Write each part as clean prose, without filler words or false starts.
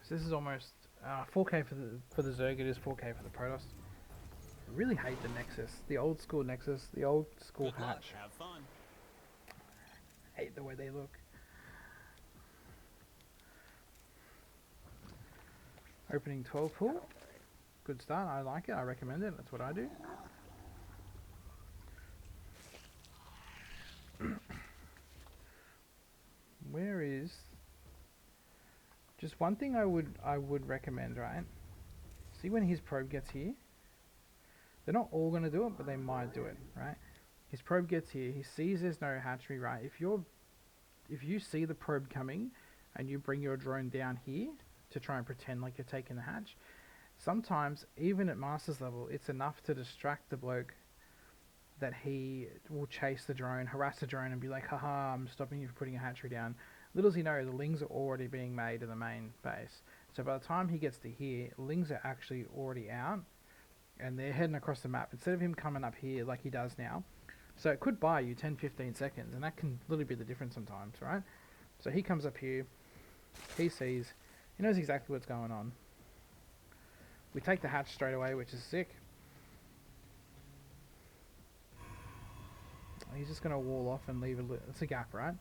So this is almost 4K for the Zerg. It is 4K for the Protoss. I really hate the Nexus, the old school Nexus, the old school Good luck. hatch. Have fun. Hate the way they look. Opening 12 pool. Good start. I like it. I recommend it. That's what I do. Where is just one thing I would recommend, right? See when his probe gets here. They're not all gonna do it, but they might do it, right? His probe gets here. He sees there's no hatchery, right? If you see the probe coming, and you bring your drone down here to try and pretend like you're taking the hatch, sometimes even at masters level, it's enough to distract the bloke that he will chase the drone, harass the drone, and be like, haha, I'm stopping you from putting a hatchery down. Little does he know, the lings are already being made in the main base. So by the time he gets to here, lings are actually already out, and they're heading across the map, instead of him coming up here like he does now. So it could buy you 10-15 seconds, and that can literally be the difference sometimes, right? So he comes up here, he sees, he knows exactly what's going on. We take the hatch straight away, which is sick. He's just going to wall off and leave it's a gap, right?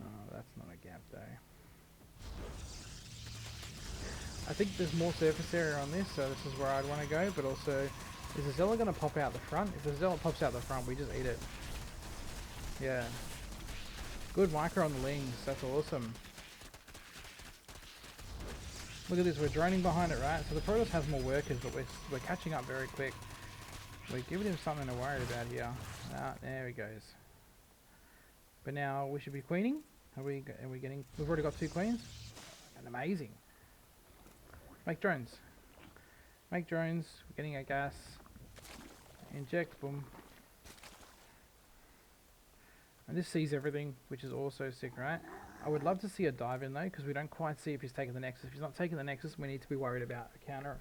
Oh, that's not a gap though. I think there's more surface area on this, so this is where I'd want to go, but also, is the Zealot going to pop out the front? If the Zealot pops out the front, we just eat it. Yeah. Good micro on the lings, that's awesome. Look at this, we're droning behind it, right? So the Protoss has more workers, but we're catching up very quick. We're giving him something to worry about here. Ah, there he goes. But now we should be queening. Are we getting? We've already got 2 queens. And amazing. Make drones. Make drones. We're getting our gas. Inject. Boom. And this sees everything, which is also sick, right? I would love to see a dive in though, because we don't quite see if he's taking the Nexus. If he's not taking the Nexus, we need to be worried about a counter.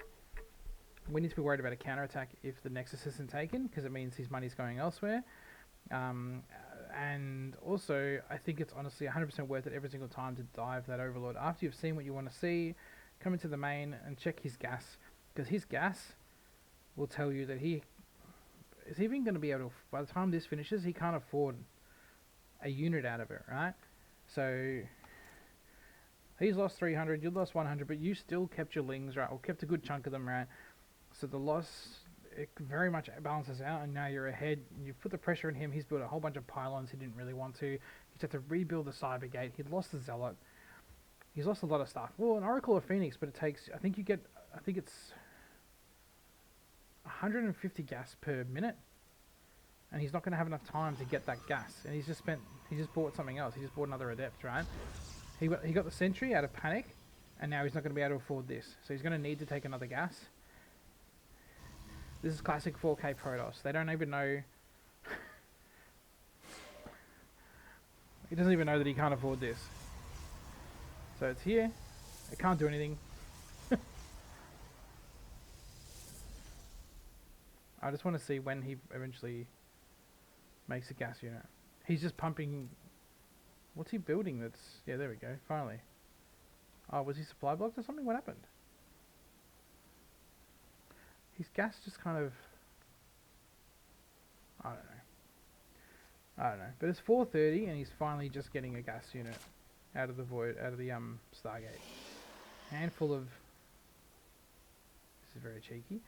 We need to be worried about a counterattack if the Nexus isn't taken, because it means his money's going elsewhere. And also, I think it's honestly 100% worth it every single time to dive that Overlord. After you've seen what you want to see, come into the main and check his gas. Because his gas will tell you that he is even going to be able to, by the time this finishes, he can't afford a unit out of it, right? So, he's lost 300, you lost 100, but you still kept your lings, right? Or kept a good chunk of them, right? So the loss, it very much balances out, and now you're ahead. You've put the pressure on him. He's built a whole bunch of pylons he didn't really want to. He's had to rebuild the cyber gate. He'd lost the Zealot. He's lost a lot of stuff. Well, an Oracle or Phoenix, but it takes, I think it's 150 gas per minute. And he's not going to have enough time to get that gas. And he just bought something else. He just bought another Adept, right? He got the Sentry out of panic, and now he's not going to be able to afford this. So he's going to need to take another gas. This is classic 4K Protoss. They don't even know. He doesn't even know that he can't afford this. So it's here. It can't do anything. I just want to see when he eventually makes a gas unit. He's just pumping. What's he building that's... Yeah, there we go. Finally. Oh, was he supply blocked or something? What happened? His gas just kind of... I don't know. But it's 4:30 and he's finally just getting a gas unit out of the void, out of the Stargate. Handful of... This is very cheeky.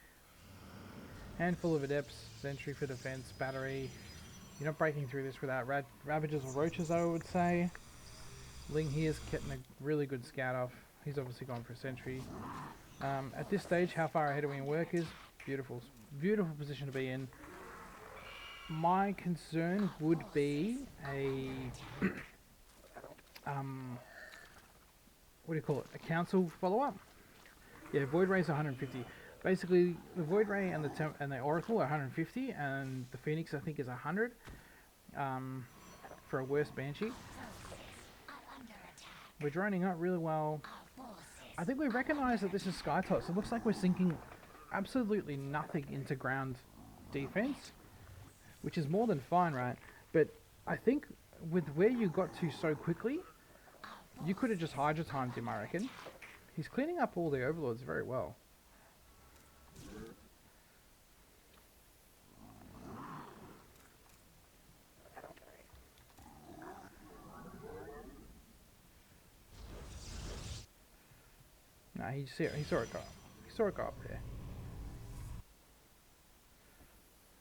Handful of Adepts, Sentry for defense, battery. You're not breaking through this without Ravagers or Roaches, I would say. Ling here's getting a really good scout off. He's obviously gone for a Sentry. At this stage, how far ahead are we in workers? Beautiful. Beautiful position to be in. My concern would be a... what do you call it? A council follow-up? Yeah, Void Ray's 150. Basically, the Void Ray and the Oracle are 150, and the Phoenix I think is 100 for a worse Banshee. We're droning up really well. I think we recognise that this is Skytoss. It looks like we're sinking absolutely nothing into ground defense, which is more than fine, right? But I think with where you got to so quickly, you could have just Hydra timed him, I reckon. He's cleaning up all the overlords very well. Nah, he saw it go up. He saw it go up there.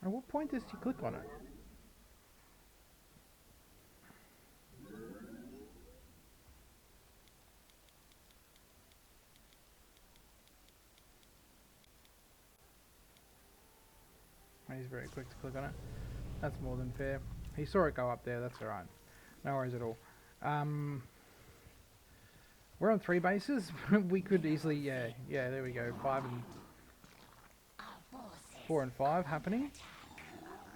At what point does he click on it? He's very quick to click on it. That's more than fair. He saw it go up there, that's alright. No worries at all. We're on 3 bases. We could easily, yeah, there we go. 4 and 5 happening.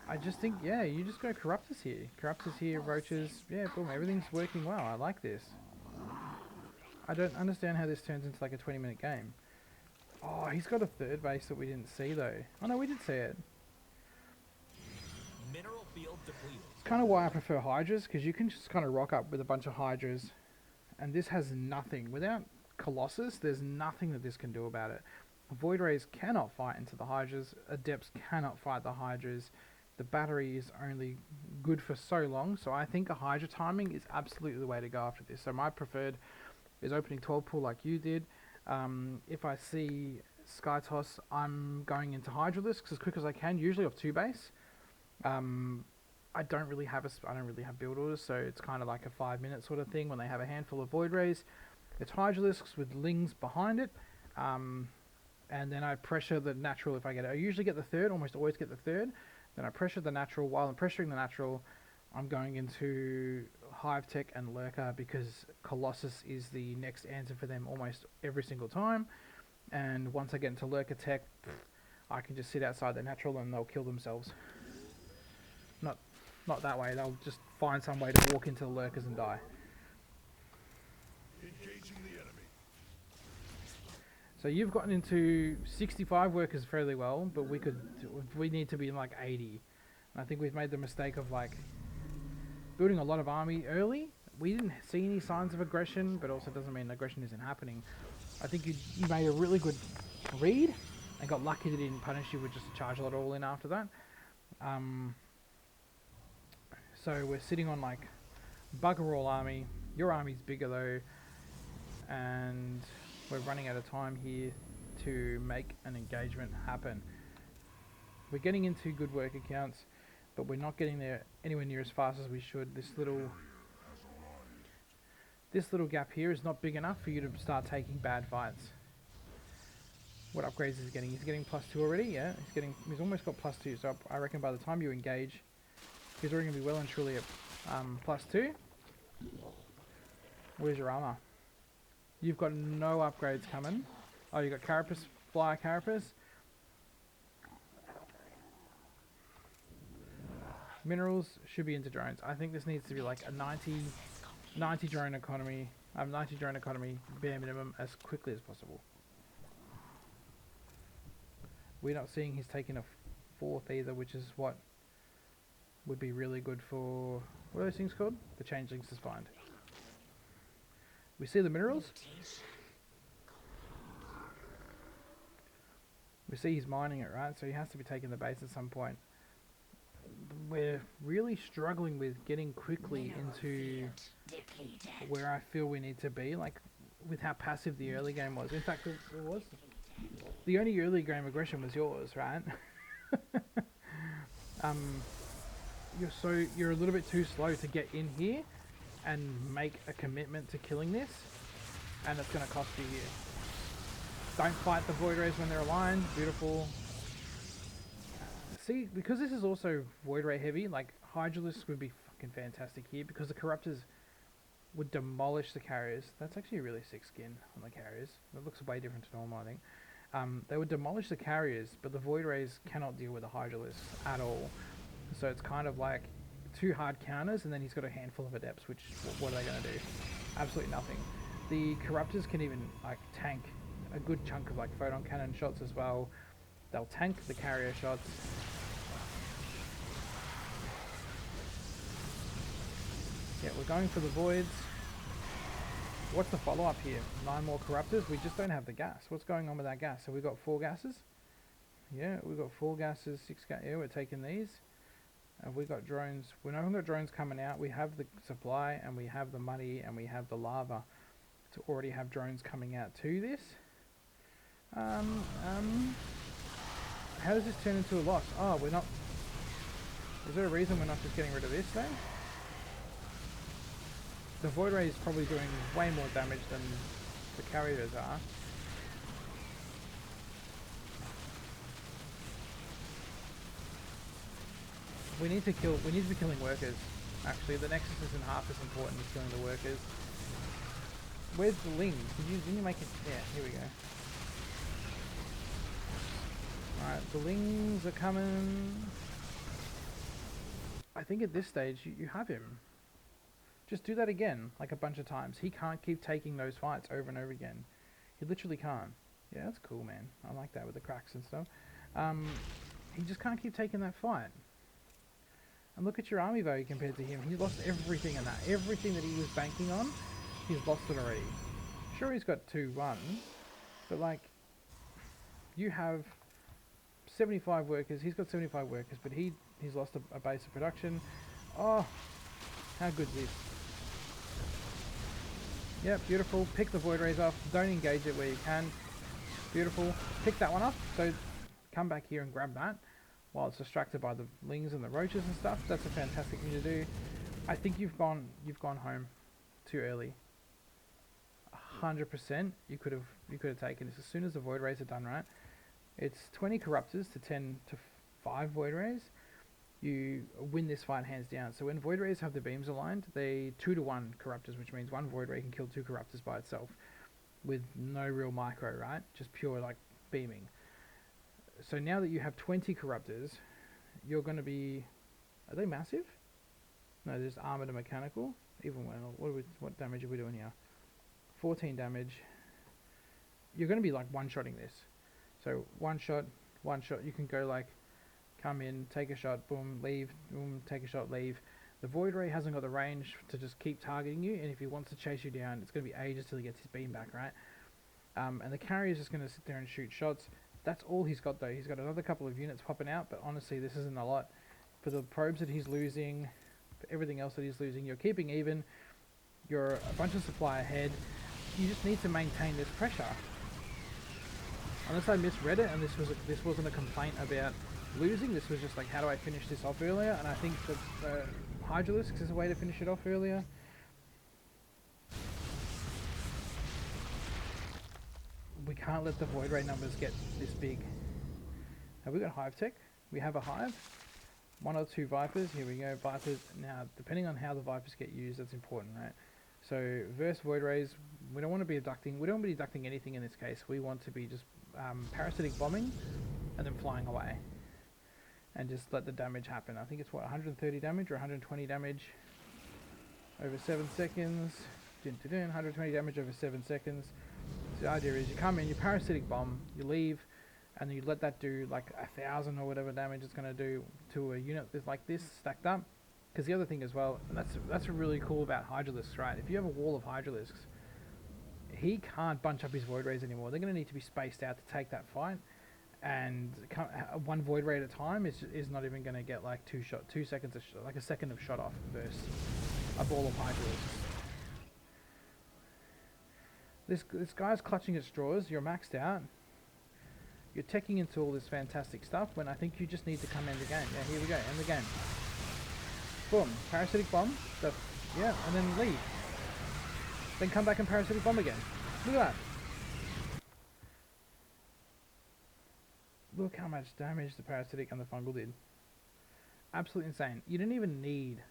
I just think, yeah, you just go Corruptors here. Corruptors here, Roaches, yeah, boom, everything's working well. I like this. I don't understand how this turns into like a 20-minute game. Oh, he's got a 3rd base that we didn't see though. Oh no, we did see it. Mineral field depleted. It's kind of why I prefer Hydras, because you can just kind of rock up with a bunch of Hydras, and this has nothing. Without Colossus, there's nothing that this can do about it. Void Rays cannot fight into the Hydras, Adepts cannot fight the Hydras, the battery is only good for so long, so I think a Hydra timing is absolutely the way to go after this. So my preferred is opening 12 pool like you did. If I see Skytoss, I'm going into Hydralisks as quick as I can, usually off 2 base. I don't really have build orders, so it's kind of like a 5-minute sort of thing when they have a handful of Void Rays. It's Hydralisks with Lings behind it, and then I pressure the natural if I get it. I usually get the 3rd, almost always get the 3rd. Then I pressure the natural. While I'm pressuring the natural, I'm going into Hive Tech and Lurker, because Colossus is the next answer for them almost every single time. And once I get into Lurker Tech, I can just sit outside the natural and they'll kill themselves. Not that way, they'll just find some way to walk into the Lurkers and die. Engaging the enemy. So you've gotten into 65 workers fairly well, but we need to be in like 80. And I think we've made the mistake of like building a lot of army early. We didn't see any signs of aggression, but also doesn't mean aggression isn't happening. I think you made a really good read and got lucky that he didn't punish you with just a charge lot all in after that. So we're sitting on like bugger all army. Your army's bigger though, and we're running out of time here to make an engagement happen. We're getting into good work accounts, but we're not getting there anywhere near as fast as we should. This little gap here is not big enough for you to start taking bad fights. What upgrades is he getting? He's getting +2 already, yeah. He's almost got +2, so I reckon by the time you engage, he's already going to be well and truly at +2. Where's your armor? You've got no upgrades coming. Oh, you got Carapace, Flyer Carapace. Minerals should be into drones. I think this needs to be like a 90 drone economy. 90 drone economy bare minimum as quickly as possible. We're not seeing he's taking a 4th either, which is what would be really good for, what are those things called? The changelings to find. We see the minerals. We see he's mining it, right? So he has to be taking the base at some point. We're really struggling with getting quickly into where I feel we need to be, like with how passive the early game was. In fact, it was the only early game aggression was yours, right? You're a little bit too slow to get in here and make a commitment to killing this, and it's going to cost you here. Don't fight the Void Rays when they're aligned. Beautiful. See, because this is also Void Ray heavy, like Hydralisks would be fucking fantastic here, because the Corruptors would demolish the carriers. That's actually a really sick skin on the carriers. It looks way different to normal, I think. They would demolish the carriers, but the Void Rays cannot deal with the Hydralisks at all. So it's kind of like 2 hard counters, and then he's got a handful of Adepts, which, what are they going to do? Absolutely nothing. The Corruptors can even like tank a good chunk of like photon cannon shots as well. They'll tank the carrier shots. Yeah, we're going for the voids. what's the follow-up here? 9 more corruptors? We just don't have the gas. What's going on with that gas? So we got 4 gases? Yeah, we got 4 gases, 6 gas. Yeah, we're taking these. And we got drones. We haven't got drones coming out. We have the supply, and we have the money, and we have the lava to already have drones coming out to this. How does this turn into a loss? Oh, we're not... Is there a reason we're not just getting rid of this then? The Void Ray is probably doing way more damage than the carriers are. We need to be killing workers. Actually, the Nexus isn't half as important as killing the workers. Where's the Lings? Didn't you make it? Yeah, here we go. Alright, the Lings are coming. I think at this stage you have him. Just do that again, like a bunch of times. He can't keep taking those fights over and over again. He literally can't. Yeah, that's cool, man. I like that with the cracks and stuff. He just can't keep taking that fight. And look at your army value compared to him. He's lost everything in that. Everything that he was banking on, he's lost it already. Sure, he's got 2-1, but like, you have 75 workers. He's got 75 workers, but he's lost a base of production. Oh, how good's this? Yep, beautiful. Pick the Void Rays off. Don't engage it where you can. Beautiful. Pick that one up. So come back here and grab that while it's distracted by the Lings and the roaches and stuff. That's a fantastic thing to do. I think you've gone home too early. 100%. You could have taken this as soon as the Void Rays are done, right? It's 20 Corruptors to 10 to 5 Void Rays. You win this fight hands down. So when Void Rays have the beams aligned, they 2-to-1 Corruptors, which means 1 Void Ray can kill 2 Corruptors by itself with no real micro, right? Just pure like beaming. So now that you have 20 Corruptors, you're going to be... Are they massive? No, there's armored and mechanical. Even when... What damage are we doing here? 14 damage. You're going to be like one-shotting this. So one shot. You can go like... Come in, take a shot, boom, leave, boom, take a shot, leave. The Void Ray hasn't got the range to just keep targeting you, and if he wants to chase you down, it's going to be ages till he gets his beam back, right? And the carrier is just going to sit there and shoot shots. That's all he's got though. He's got another couple of units popping out, but honestly, this isn't a lot. For the probes that he's losing, for everything else that he's losing, you're keeping even. You're a bunch of supply ahead. You just need to maintain this pressure. Unless I misread it, and this wasn't a complaint about losing, this was just like, how do I finish this off earlier? And I think that Hydralisks is a way to finish it off earlier. We can't let the Void Ray numbers get this big. Have we got Hive Tech? We have a Hive. 1 or 2 Vipers. Here we go. Vipers. Now, depending on how the Vipers get used, that's important, right? So, versus Void Rays, we don't want to be abducting. We don't want to be abducting anything in this case. We want to be just parasitic bombing and then flying away. And just let the damage happen. I think it's what, 130 damage or 120 damage over 7 seconds. 120 damage over 7 seconds. So the idea is you come in, you parasitic bomb, you leave, and you let that do like 1,000 or whatever damage it's going to do to a unit that's like this stacked up. Because the other thing as well, and that's really cool about Hydralisks, right? If you have a wall of Hydralisks, he can't bunch up his Void Rays anymore. They're going to need to be spaced out to take that fight. And 1 Void Ray at a time is not even going to get like 2 seconds of like a second of shot off versus a ball of Hydralisks. This guy's clutching at straws. You're maxed out. You're teching into all this fantastic stuff when I think you just need to come end the game. Yeah, here we go, end the game. Boom, parasitic bomb. Yeah, and then leave. Then come back and parasitic bomb again. Look at that. Look how much damage the parasitic and the fungal did. Absolutely insane. You didn't even need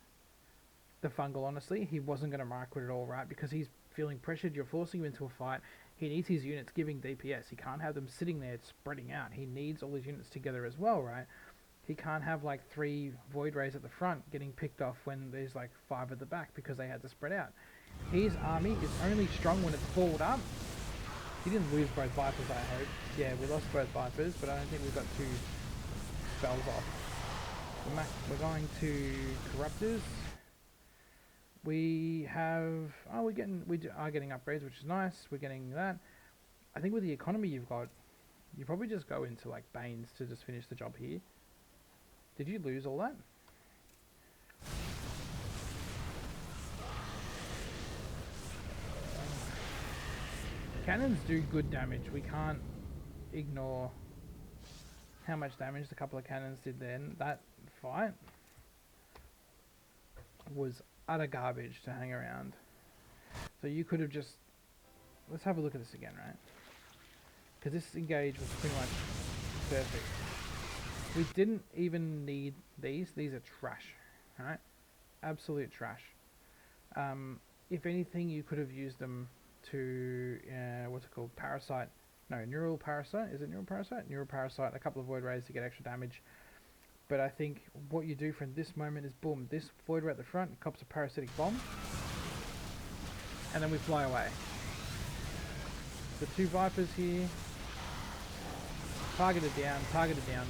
the fungal, honestly. He wasn't going to micro it at all, right? Because he's feeling pressured. You're forcing him into a fight. He needs his units giving DPS. He can't have them sitting there spreading out. He needs all his units together as well, right? He can't have like 3 Void Rays at the front getting picked off when there's like 5 at the back because they had to spread out. His army is only strong when it's balled up. He didn't lose both Vipers, I hope. Yeah, we lost both Vipers, but I don't think we've got 2 spells off. We're going to Corruptors. We have, oh, we are getting upgrades, which is nice. We're getting that. I think with the economy you've got, you probably just go into like Banes to just finish the job here. Did you lose all that? Cannons do good damage. We can't ignore how much damage a couple of cannons did then. That fight was utter garbage to hang around. So you could have just... Let's have a look at this again, right? Because this engage was pretty much perfect. We didn't even need these. These are trash, right? Absolute trash. If anything, you could have used them to, what's it called? Parasite. No, Neural Parasite. Is it Neural Parasite? Neural Parasite. A couple of Void Rays to get extra damage. But I think what you do from this moment is, boom, this Void Ray at the front cops a Parasitic Bomb. And then we fly away. The two Vipers here. Targeted down, targeted down.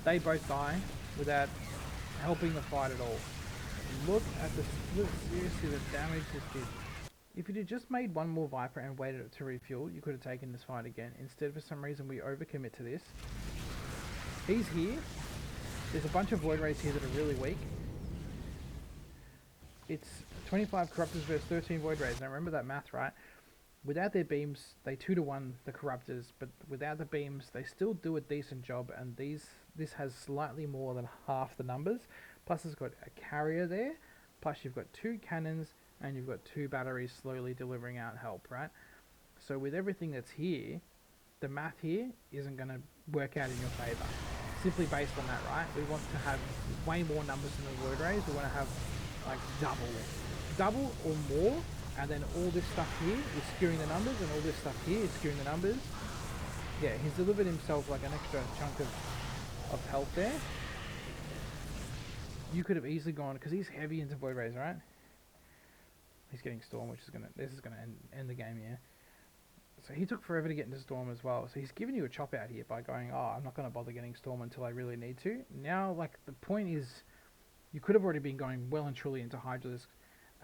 They both die without helping the fight at all. Look at the split, seriously, the damage this did. If you'd just made one more Viper and waited to refuel, you could have taken this fight again. Instead, for some reason, we overcommit to this. He's here. There's a bunch of Void Rays here that are really weak. It's 25 Corruptors versus 13 Void Rays. Now remember that math, right? Without their beams, they 2-to-1 the Corruptors, but without the beams, they still do a decent job, and this has slightly more than half the numbers. Plus it's got a carrier there, plus you've got 2 cannons, and you've got 2 batteries slowly delivering out help, right? So with everything that's here, the math here isn't going to work out in your favour. Simply based on that, right? We want to have way more numbers in the Void Rays. We want to have like double or more, and then all this stuff here is skewing the numbers, and all this stuff here is skewing the numbers. Yeah, he's delivered himself like an extra chunk of health there. You could have easily gone, because he's heavy into Void Rays, right? He's getting Storm, which is this is gonna end the game here. So he took forever to get into Storm as well. So he's giving you a chop out here by going, oh, I'm not gonna bother getting Storm until I really need to. Now, like, the point is, you could have already been going well and truly into Hydralisk.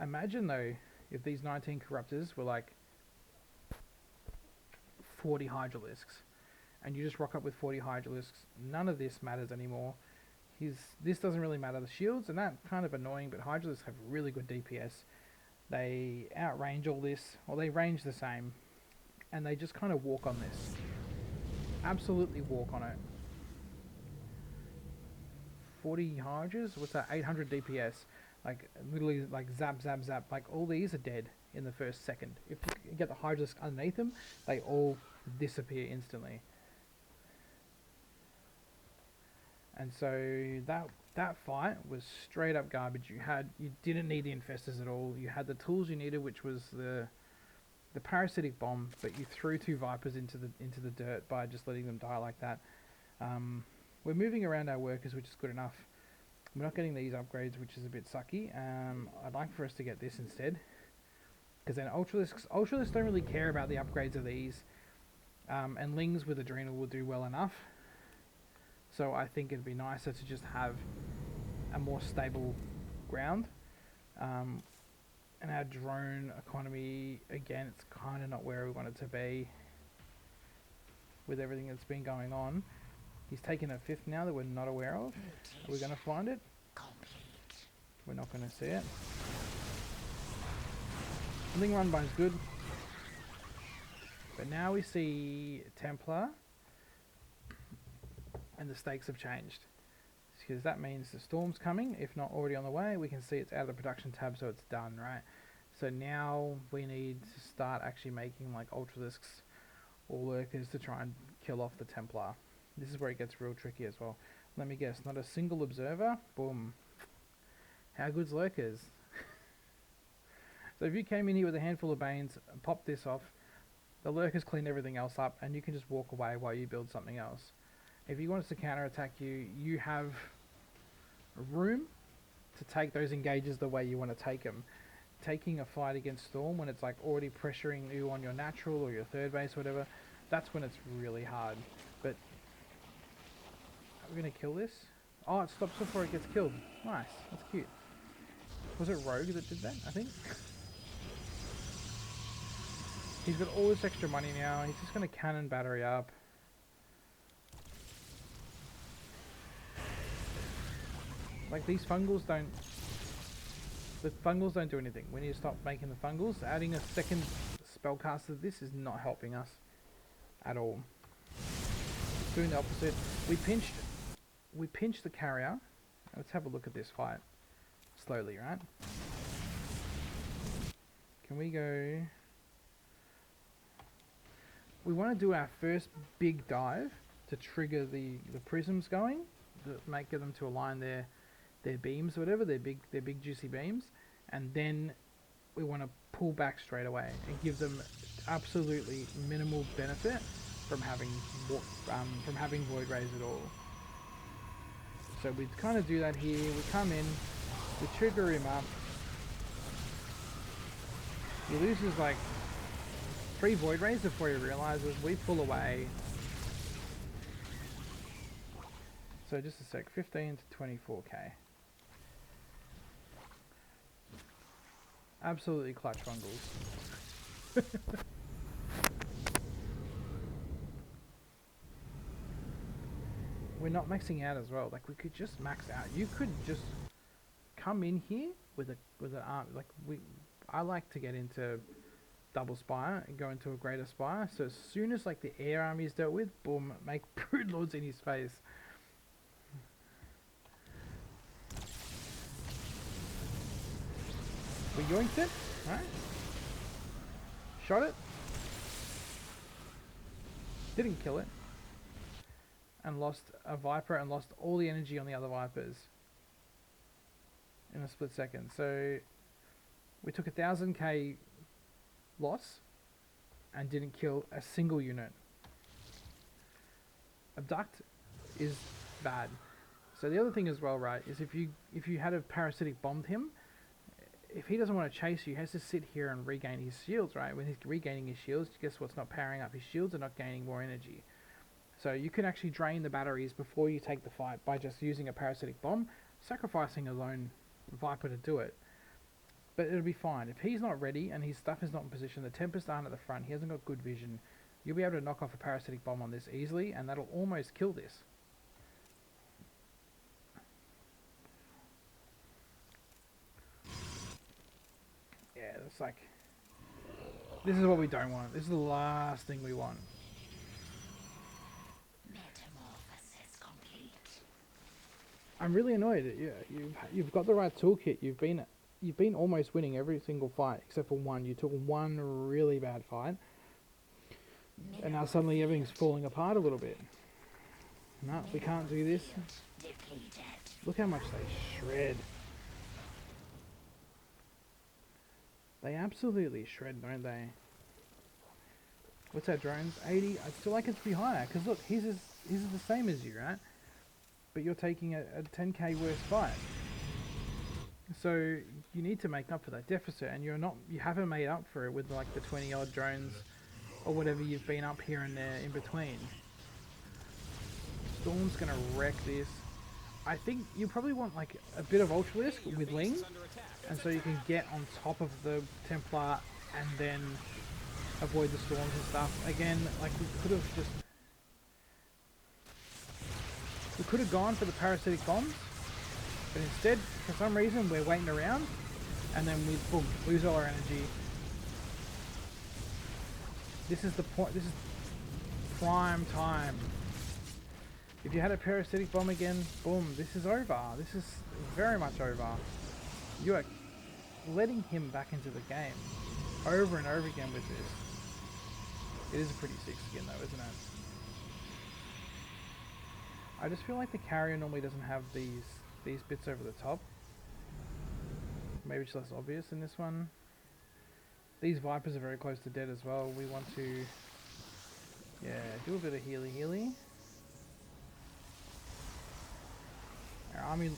Imagine though, if these 19 Corruptors were like 40 Hydralisks, and you just rock up with 40 Hydralisks, none of this matters anymore. This doesn't really matter. The shields, and that kind of annoying, but Hydralisks have really good DPS. They outrange all this, or they range the same, and they just kind of walk on this. Absolutely walk on it. 40 Hydras? What's that? 800 DPS. Like, literally, like, zap, zap, zap. Like, all these are dead in the first second. If you get the Hydralisk underneath them, they all disappear instantly. And so that fight was straight up garbage. You didn't need the Infestors at all. You had the tools you needed, which was the Parasitic Bomb, but you threw 2 Vipers into the dirt by just letting them die like that. We're moving around our workers, which is good enough. We're not getting these upgrades, which is a bit sucky. I'd like for us to get this instead, because then Ultralisks don't really care about the upgrades of these, and Lings with Adrenal will do well enough. So I think it'd be nicer to just have a more stable ground. And our drone economy, again, it's kind of not where we want it to be with everything that's been going on. He's taken a 5th now that we're not aware of. Are we going to find it? We're not going to see it. Ling Run Bone's good. But now we see Templar, and the stakes have changed. Because that means the Storm's coming, if not already on the way. We can see it's out of the production tab, so it's done, right? So now we need to start actually making like Ultralisks or Lurkers to try and kill off the Templar. This is where it gets real tricky as well. Let me guess, not a single Observer? Boom. How good's Lurkers? So if you came in here with a handful of Banes, pop this off, the Lurkers clean everything else up, and you can just walk away while you build something else. If you want us to counterattack you, you have room to take those engages the way you want to take them. Taking a fight against Storm when it's like already pressuring you on your natural or your third base or whatever, that's when it's really hard. But are we going to kill this? Oh, it stops before it gets killed. Nice, that's cute. Was it Rogue that did that, I think? He's got all this extra money now. He's just going to cannon battery up. Like, these fungals don't... The fungals don't do anything. We need to stop making the fungals. Adding a second spellcaster to this is not helping us at all. It's doing the opposite. We pinched the carrier. Let's have a look at this fight. Slowly, right? Can we go... We want to do our first big dive to trigger the prisms going. Get them to align their beams or whatever, their big juicy beams, and then we want to pull back straight away and give them absolutely minimal benefit from having void rays at all. So we kind of do that here. We come in, we trigger him up. He loses like 3 void rays before he realizes. We pull away. So just a sec, 15 to 24k. Absolutely clutch fungals. We're not maxing out as well. Like, we could just max out. You could just come in here with an arm. Like, I like to get into double spire and go into a greater spire. So as soon as like the air army is dealt with, boom, make broodlords in his face. We yoinked it, right? Shot it. Didn't kill it. And lost a Viper and lost all the energy on the other Vipers in a split second. So we took 1000k loss and didn't kill a single unit. Abduct is bad. So the other thing as well, right, is if you had a parasitic bombed him, if he doesn't want to chase you, he has to sit here and regain his shields, right? When he's regaining his shields, guess what's not powering up his shields and not gaining more energy. So you can actually drain the batteries before you take the fight by just using a parasitic bomb, sacrificing a lone Viper to do it. But it'll be fine. If he's not ready and his stuff is not in position, the Tempests aren't at the front, he hasn't got good vision, you'll be able to knock off a parasitic bomb on this easily, and that'll almost kill this. Yeah, it's like... This is what we don't want. This is the last thing we want. Metamorphosis complete. I'm really annoyed. Yeah, you've got the right toolkit. You've been almost winning every single fight except for one. You took one really bad fight, and now suddenly everything's falling apart a little bit. No, we can't do this. Look how much they shred. They absolutely shred, don't they? What's our drones? 80. I'd still like it to be higher, because look, his is the same as you, right? But you're taking a 10k worse fight. So you need to make up for that deficit, and you haven't made up for it with like the 20 odd drones or whatever you've been up here and there in between. Storm's gonna wreck this. I think you probably want like a bit of Ultralisk with Ling, and so you can get on top of the Templar and then avoid the storms and stuff. Again, like we could have gone for the parasitic bombs, but instead, for some reason, we're waiting around, and then we boom, lose all our energy. This is the point. This is prime time. If you had a parasitic bomb again, boom, this is over. This is very much over. You are letting him back into the game over and over again with this. It is a pretty sick skin though, isn't it? I just feel like the carrier normally doesn't have these bits over the top. Maybe it's less obvious in this one. These Vipers are very close to dead as well. We want to, yeah, do a bit of healy. Our army is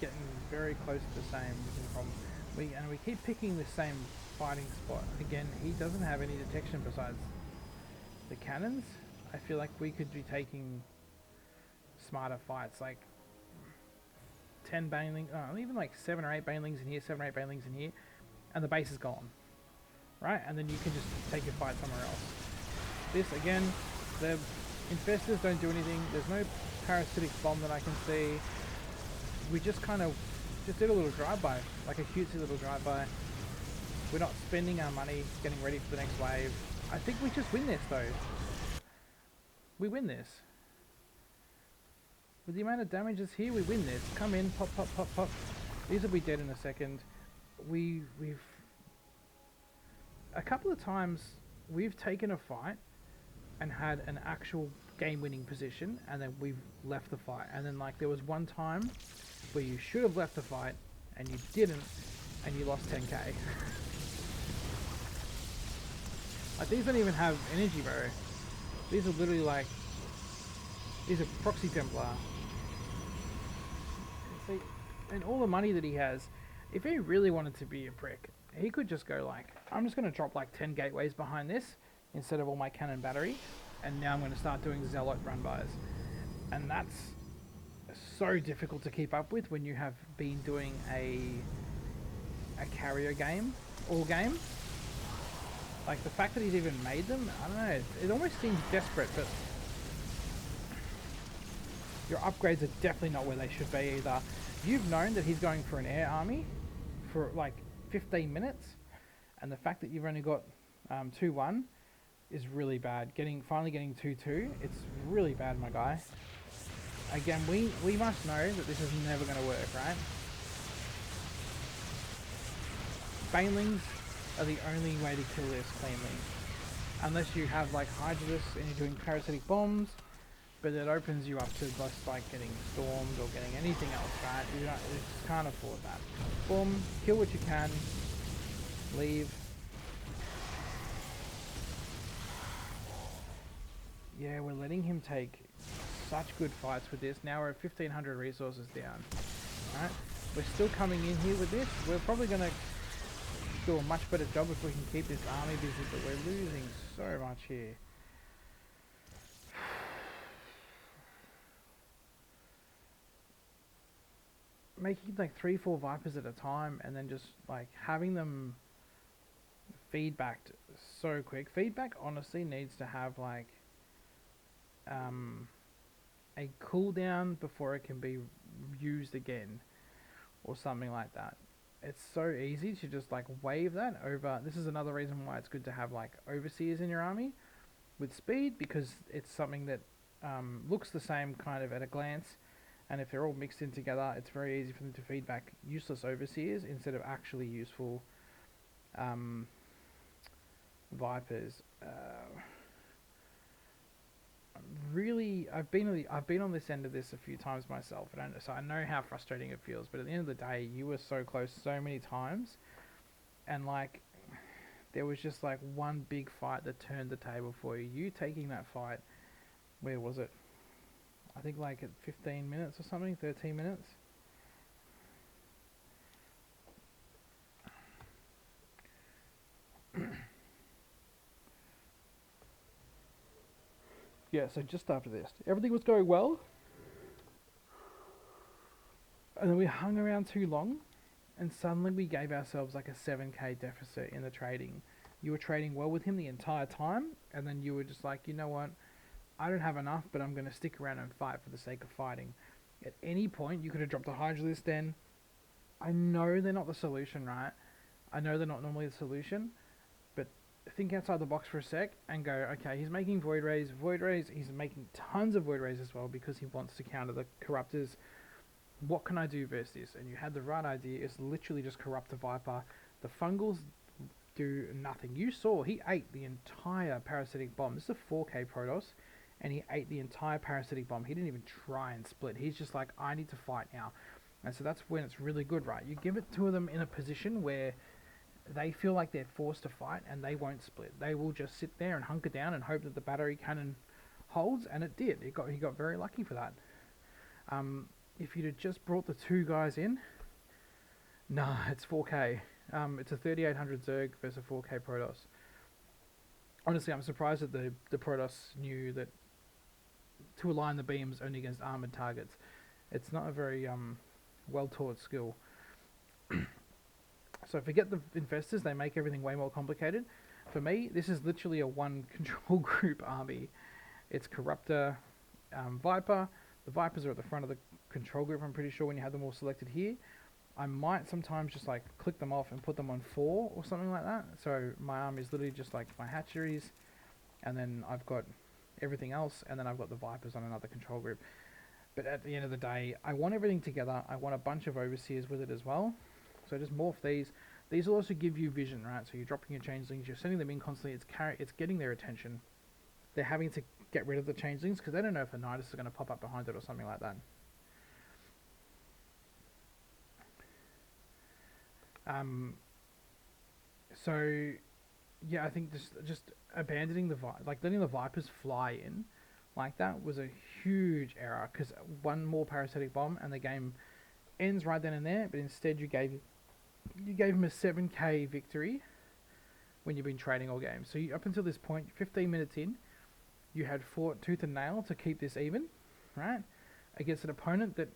getting very close to the same problem. We keep picking the same fighting spot. Again, he doesn't have any detection besides the cannons. I feel like we could be taking smarter fights, like 10 banelings, even like 7 or 8 banelings in here, 7 or 8 banelings in here, and the base is gone, right? And then you can just take your fight somewhere else. This, again, the infestors don't do anything. There's no parasitic bomb that I can see. We just kind of just did a little drive-by, like a cutesy little drive-by. We're not spending our money getting ready for the next wave. I think we just win this, though. We win this. With the amount of damage that's here, we win this. Come in, pop, pop, pop, pop. These will be dead in a second. We've... A couple of times, we've taken a fight and had an actual game-winning position, and then we've left the fight. And then, like, there was one time where you should have left the fight, and you didn't, and you lost 10k. Like, these don't even have energy, bro. These are literally like... These are Proxy Templar. See, and all the money that he has, if he really wanted to be a prick, he could just go like, I'm just going to drop like 10 gateways behind this instead of all my cannon battery, and now I'm going to start doing Zealot run-bys. And that's so difficult to keep up with when you have been doing a carrier game all game. Like, the fact that he's even made them, I don't know, it almost seems desperate, but your upgrades are definitely not where they should be either. You've known that he's going for an air army for like 15 minutes, and the fact that you've only got 2-1 is really bad. Finally getting 2-2, it's really bad, my guy. Again, we must know that this is never going to work, right? Banelings are the only way to kill this cleanly. Unless you have like Hydralis and you're doing parasitic bombs, but it opens you up to just like getting stormed or getting anything else, right? You just can't afford that. Boom, kill what you can, leave. Yeah, we're letting him take such good fights with this. Now we're at 1500 resources down. Alright, we're still coming in here with this. We're probably going to do a much better job if we can keep this army busy, but we're losing so much here. Making like 3-4 Vipers at a time and then just like having them feedbacked so quick. Feedback honestly needs to have like a cooldown before it can be used again or something like that. It's so easy to just like wave that over. This is another reason why it's good to have like overseers in your army with speed, because it's something that looks the same kind of at a glance, and if they're all mixed in together, it's very easy for them to feedback useless overseers instead of actually useful Vipers. I've been on this end of this a few times myself, so I know how frustrating it feels. But at the end of the day, you were so close so many times, and like there was just like one big fight that turned the table for you. You taking that fight, where was it? I think like at 15 minutes or something, 13 minutes. Yeah, so just after this, everything was going well, and then we hung around too long, and suddenly we gave ourselves like a 7k deficit in the trading. You were trading well with him the entire time, and then you were just like, you know what, I don't have enough, but I'm going to stick around and fight for the sake of fighting. At any point, you could have dropped a Hydralis then. I know they're not the solution, right? I know they're not normally the solution, but think outside the box for a sec and go, okay, he's making Void Rays, he's making tons of Void Rays as well because he wants to counter the Corruptors. What can I do versus this? And you had the right idea. It's literally just corrupt the Viper. The Fungals do nothing. You saw he ate the entire parasitic bomb. This is a 4k Protoss, and he ate the entire parasitic bomb. He didn't even try and split. He's just like, I need to fight now. And so that's when it's really good, right? You give it to them in a position where they feel like they're forced to fight, and they won't split. They will just sit there and hunker down and hope that the battery cannon holds, and it did. He got very lucky for that. If you'd have just brought the 2 guys in, nah, it's 4k. It's a 3800 Zerg versus a 4k Protoss. Honestly, I'm surprised that the Protoss knew that to align the beams only against armored targets. It's not a very well taught skill. So forget the infestors, they make everything way more complicated. For me, this is literally a one control group army. It's Corruptor, Viper. The Vipers are at the front of the control group, I'm pretty sure, when you have them all selected here. I might sometimes just like click them off and put them on 4 or something like that. So my army is literally just like my hatcheries, and then I've got everything else, and then I've got the Vipers on another control group. But at the end of the day, I want everything together. I want a bunch of overseers with it as well. So just morph these. These will also give you vision, right? So you're dropping your changelings, you're sending them in constantly. It's getting their attention. They're having to get rid of the changelings because they don't know if a Nidus is going to pop up behind it or something like that. So yeah, I think just abandoning letting the Vipers fly in like that was a huge error, because one more parasitic bomb and the game ends right then and there. But instead you gave him a 7k victory when you've been trading all game. So up until this point, 15 minutes in, you had fought tooth and nail to keep this even, right? Against an opponent that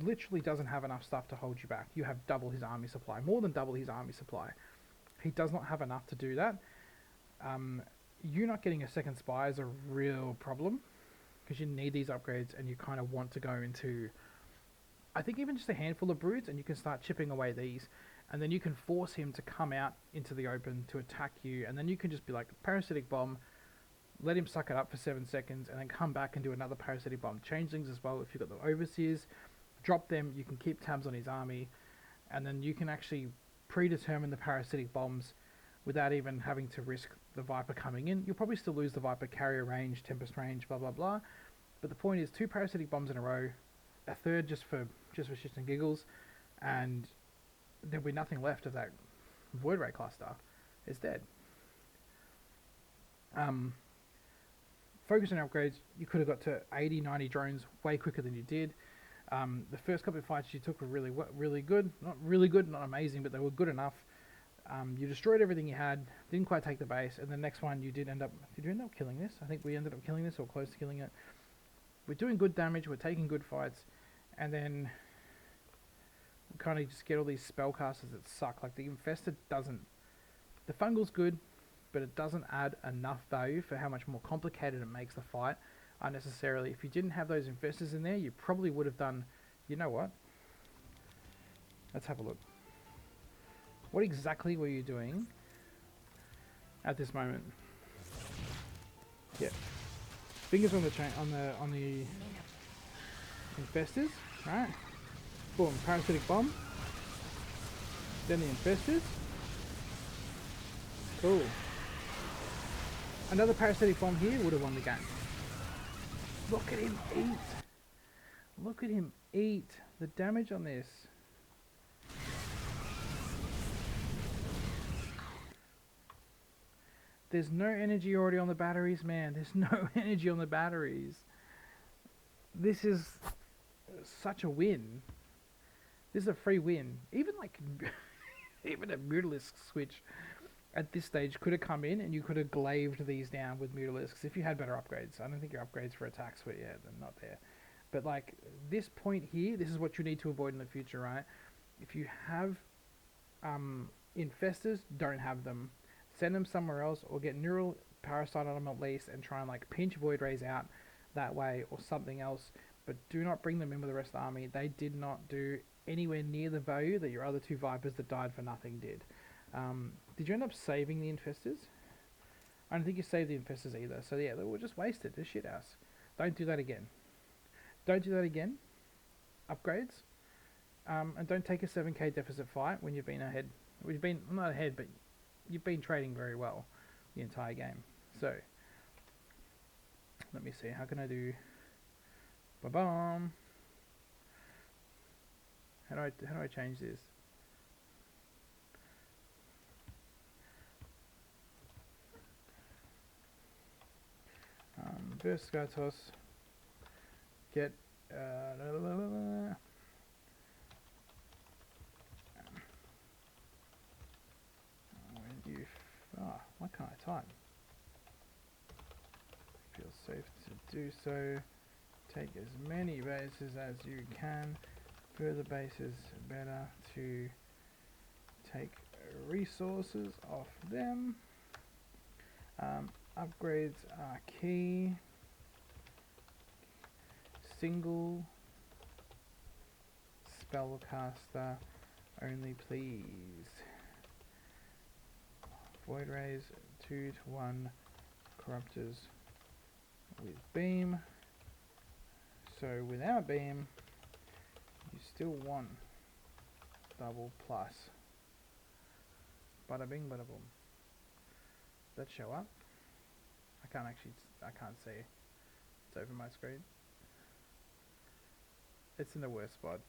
literally doesn't have enough stuff to hold you back. You have double his army supply, more than double his army supply. He does not have enough to do that. You not getting a second spy is a real problem, because you need these upgrades and you kind of want to go into, I think, even just a handful of broods, and you can start chipping away these, and then you can force him to come out into the open to attack you, and then you can just be like, parasitic bomb, let him suck it up for 7 seconds, and then come back and do another parasitic bomb. Changelings as well, if you've got the overseers, drop them, you can keep tabs on his army, and then you can actually predetermine the parasitic bombs without even having to risk the Viper coming in. You'll probably still lose the Viper carrier range, Tempest range, blah blah blah, but the point is 2 parasitic bombs in a row, a third just for shits and giggles, and there'll be nothing left of that Void Ray cluster. It's dead. Focus on upgrades. You could have got to 80, 90 drones way quicker than you did. The first couple of fights you took were really good. Not really good, not amazing, but they were good enough. You destroyed everything you had, didn't quite take the base, and the next one you did end up killing this? I think we ended up killing this, or close to killing it. We're doing good damage, we're taking good fights, and then we kind of just get all these spellcasters that suck. Like the Infested doesn't... The Fungal's good, but it doesn't add enough value for how much more complicated it makes the fight unnecessarily. If you didn't have those Infestors in there, you probably would have done... You know what? Let's have a look. What exactly were you doing at this moment? Yeah. Fingers on the chain, on the Infestors, right? Boom, parasitic bomb. Then the Infestors. Cool. Another parasitic bomb here would have won the game. Look at him eat. Look at him eat. The damage on this. There's no energy already on the batteries, man. There's no energy on the batteries. This is such a win. This is a free win. Even like, even a Mutalisk switch at this stage could have come in and you could have glaved these down with Mutalisks if you had better upgrades. I don't think your upgrades for attacks were, they're not there. But like, this point here, this is what you need to avoid in the future, right? If you have Infestors, don't have them. Send them somewhere else, or get Neural Parasite on them at least, and try and like pinch Void Rays out that way, or something else. But do not bring them in with the rest of the army. They did not do anywhere near the value that your other 2 Vipers that died for nothing did. Did you end up saving the Infestors? I don't think you saved the Infestors either. So yeah, they were just wasted. They're shit house. Don't do that again. Don't do that again. Upgrades. And don't take a 7k deficit fight when you've been ahead. We've been not ahead, but you've been trading very well the entire game. So let me see. How can I do? Ba-bum. How do I change this? First Skytoss. Get why can't I type? Feels safe to do so. Take as many bases as you can. Further base is better to take resources off them. Upgrades are key. Single spellcaster only, please. Void rays 2-to-1 corruptors with beam. So without beam, you still want double plus. Bada bing, bada boom. Does that show up? I can't see. It's over my screen. It's in the worst spot.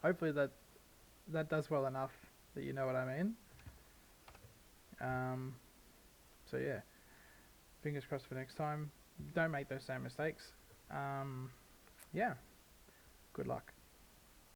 Hopefully that does well enough that you know what I mean. So yeah, fingers crossed for next time. Don't make those same mistakes. Yeah, good luck.